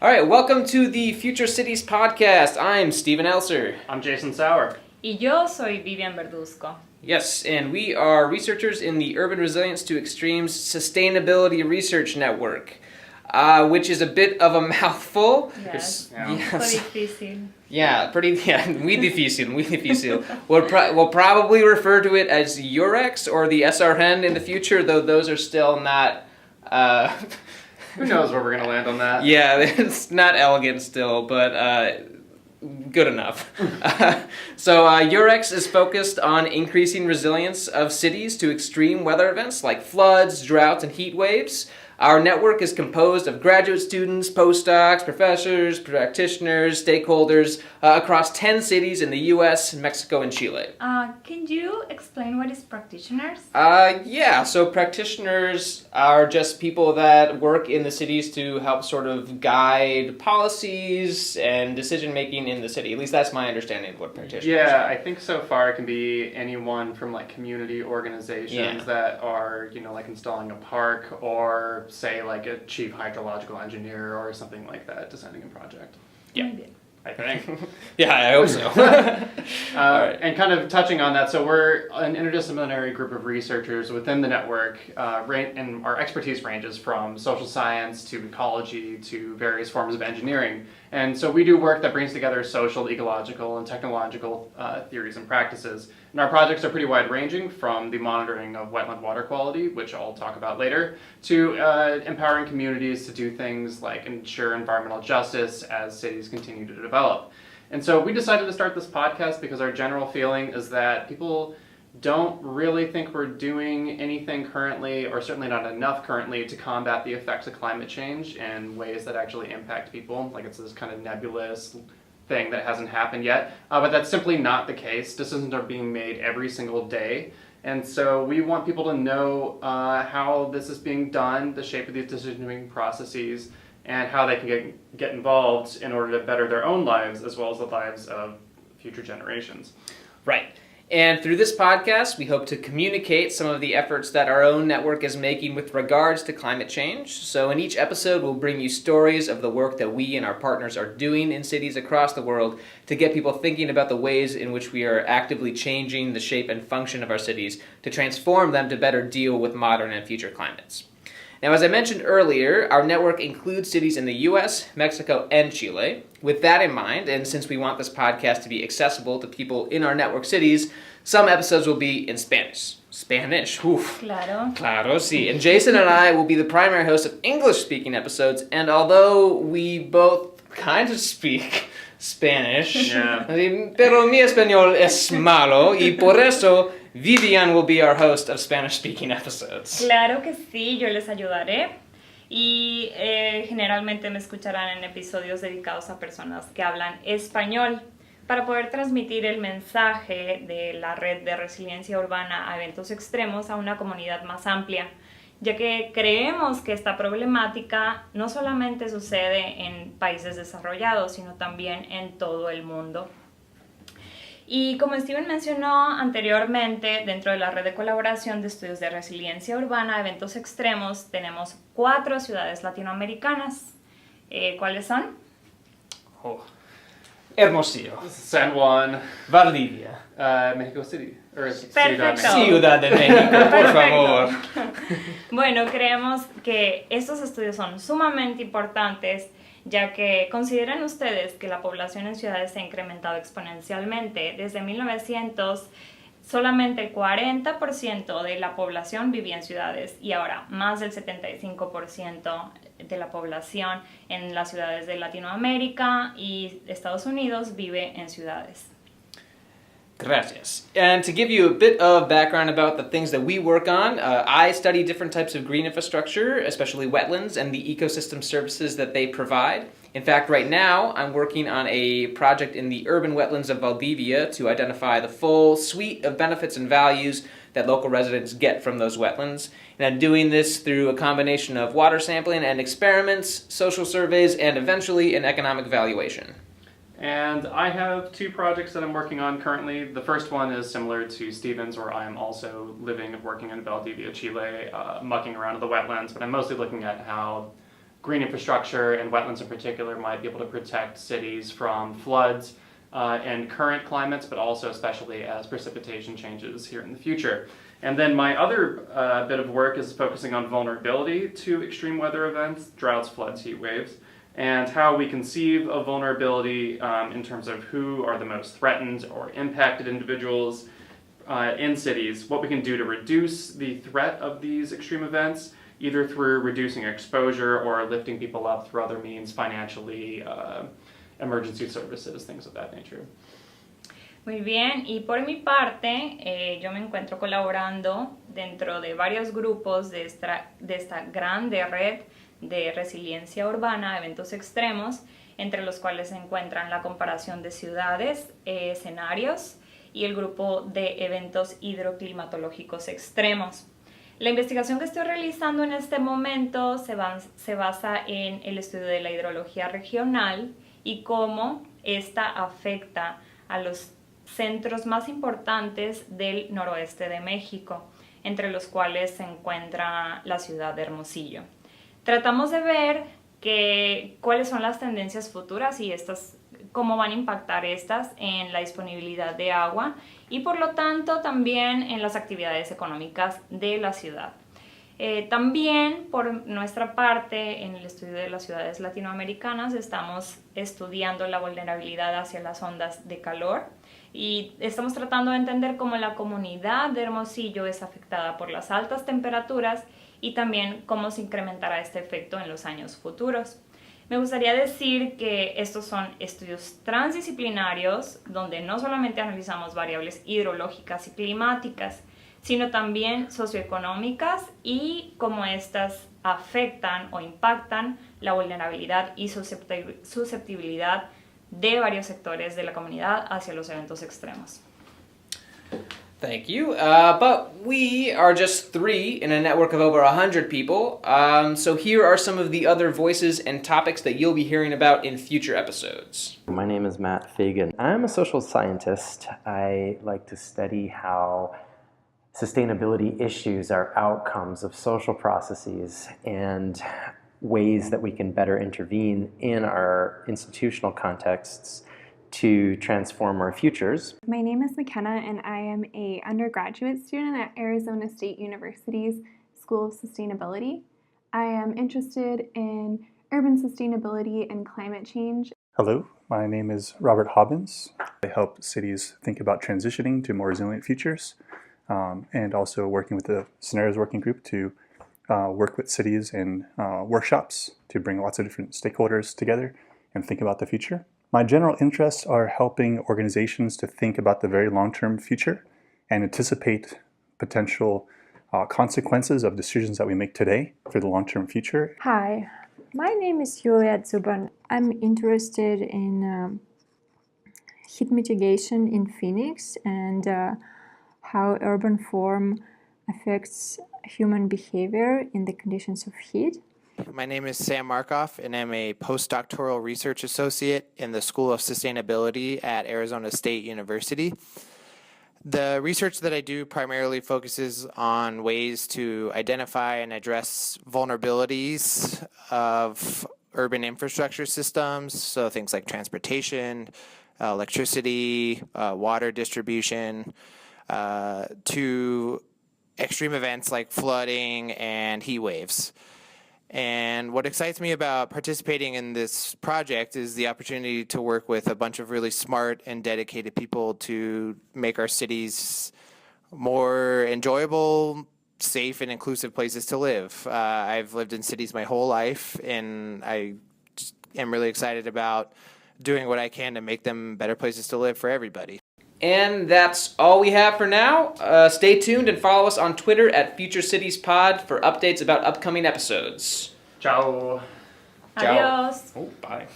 All right, welcome to the Future Cities podcast. I'm Steven Elser. I'm Jason Sauer. Y yo soy Vivian Verduzco. Yes, and we are researchers in the Urban Resilience to Extremes Sustainability Research Network, which is a bit of a mouthful. Yes. Yes. Difícil. Muy difícil. We'll probably refer to it as UREX or the SRN in the future, though those are still not... Who knows where we're going to land on that? Yeah, it's not elegant still, but good enough. So UREX is focused on increasing resilience of cities to extreme weather events like floods, droughts, and heat waves. Our network is composed of graduate students, postdocs, professors, practitioners, stakeholders across 10 cities in the US, Mexico, and Chile. Can you explain what is practitioners? So practitioners are just people that work in the cities to help sort of guide policies and decision-making in the city. At least that's my understanding of what practitioners are. I think so far it can be anyone from like community organizations that are, like installing a park or say like a chief hydrological engineer or something like that designing a project. Yeah. I think. Yeah, I hope so. Right. And kind of touching on that, so we're an interdisciplinary group of researchers within the network, and our expertise ranges from social science to ecology to various forms of engineering. And so we do work that brings together social, ecological, and technological theories and practices. And our projects are pretty wide-ranging, from the monitoring of wetland water quality, which I'll talk about later, to empowering communities to do things like ensure environmental justice as cities continue to develop. And so we decided to start this podcast because our general feeling is that people don't really think we're doing anything currently, or certainly not enough currently, to combat the effects of climate change in ways that actually impact people. Like it's this kind of nebulous thing that hasn't happened yet, but that's simply not the case. Decisions are being made every single day, and so we want people to know how this is being done, the shape of these decision-making processes, and how they can get involved in order to better their own lives as well as the lives of future generations. Right. And through this podcast, we hope to communicate some of the efforts that our own network is making with regards to climate change. So in each episode, we'll bring you stories of the work that we and our partners are doing in cities across the world to get people thinking about the ways in which we are actively changing the shape and function of our cities to transform them to better deal with modern and future climates. Now, as I mentioned earlier, our network includes cities in the US, Mexico, and Chile. With that in mind, and since we want this podcast to be accessible to people in our network cities, some episodes will be in Spanish. Oof. Claro, sí. And Jason and I will be the primary hosts of English-speaking episodes, and although we both kind of speak Spanish, pero mi español es malo, y por eso Vivian will be our host of Spanish-speaking episodes. Claro que sí, yo les ayudaré. Y generalmente me escucharán en episodios dedicados a personas que hablan español para poder transmitir el mensaje de la red de resiliencia urbana a eventos extremos a una comunidad más amplia, ya que creemos que esta problemática no solamente sucede en países desarrollados, sino también en todo el mundo. Y como Steven mencionó anteriormente, dentro de la red de colaboración de estudios de resiliencia urbana a eventos extremos, tenemos 4 ciudades latinoamericanas. ¿Cuáles son? Hermosillo, San Juan, Valdivia, Mexico City. Perfecto. Ciudad de México, por favor. Bueno, creemos que estos estudios son sumamente importantes, ya que consideran ustedes que la población en ciudades se ha incrementado exponencialmente. Desde 1900, solamente el 40% de la población vivía en ciudades y ahora más del 75% de la población en las ciudades de Latinoamérica y Estados Unidos vive en ciudades. Gracias. And to give you a bit of background about the things that we work on, I study different types of green infrastructure, especially wetlands, and the ecosystem services that they provide. In fact, right now, I'm working on a project in the urban wetlands of Valdivia to identify the full suite of benefits and values that local residents get from those wetlands. And I'm doing this through a combination of water sampling and experiments, social surveys, and eventually an economic valuation. And I have 2 projects that I'm working on currently. The first one is similar to Steven's, where I am also living and working in Valdivia, Chile, mucking around in the wetlands, but I'm mostly looking at how green infrastructure and wetlands in particular might be able to protect cities from floods and current climates, but also especially as precipitation changes here in the future. And then my other bit of work is focusing on vulnerability to extreme weather events, droughts, floods, heat waves, and how we conceive of vulnerability in terms of who are the most threatened or impacted individuals in cities, what we can do to reduce the threat of these extreme events, either through reducing exposure or lifting people up through other means, financially, emergency services, things of that nature. Muy bien, y por mi parte, yo me encuentro colaborando dentro de varios grupos de esta grande red de resiliencia urbana, eventos extremos, entre los cuales se encuentran la comparación de ciudades, escenarios y el grupo de eventos hidroclimatológicos extremos. La investigación que estoy realizando en este momento se basa en el estudio de la hidrología regional y cómo esta afecta a los centros más importantes del noroeste de México, entre los cuales se encuentra la ciudad de Hermosillo. Tratamos de ver cuáles son las tendencias futuras y cómo van a impactar estas en la disponibilidad de agua y por lo tanto también en las actividades económicas de la ciudad. También por nuestra parte en el estudio de las ciudades latinoamericanas estamos estudiando la vulnerabilidad hacia las ondas de calor y estamos tratando de entender cómo la comunidad de Hermosillo es afectada por las altas temperaturas y también cómo se incrementará este efecto en los años futuros. Me gustaría decir que estos son estudios transdisciplinarios donde no solamente analizamos variables hidrológicas y climáticas, sino también socioeconómicas y cómo estas afectan o impactan la vulnerabilidad y susceptibilidad de varios sectores de la comunidad hacia los eventos extremos. Thank you. But we are just 3 in a network of over 100 people. So here are some of the other voices and topics that you'll be hearing about in future episodes. My name is Matt Fagan. I'm a social scientist. I like to study how sustainability issues are outcomes of social processes and ways that we can better intervene in our institutional contexts to transform our futures. My name is McKenna and I am an undergraduate student at Arizona State University's School of Sustainability. I am interested in urban sustainability and climate change. Hello, my name is Robert Hobbins. I help cities think about transitioning to more resilient futures and also working with the Scenarios Working Group to work with cities in workshops to bring lots of different stakeholders together and think about the future. My general interests are helping organizations to think about the very long-term future and anticipate potential consequences of decisions that we make today for the long-term future. Hi, my name is Julia Zuban. I'm interested in heat mitigation in Phoenix and how urban form affects human behavior in the conditions of heat. My name is Sam Markoff, and I'm a postdoctoral research associate in the School of Sustainability at Arizona State University. The research that I do primarily focuses on ways to identify and address vulnerabilities of urban infrastructure systems, so things like transportation, electricity, water distribution, to extreme events like flooding and heat waves. And what excites me about participating in this project is the opportunity to work with a bunch of really smart and dedicated people to make our cities more enjoyable, safe, and inclusive places to live. I've lived in cities my whole life, and I am really excited about doing what I can to make them better places to live for everybody. And that's all we have for now. Stay tuned and follow us on Twitter at Future Cities Pod for updates about upcoming episodes. Ciao. Adios. Oh, bye.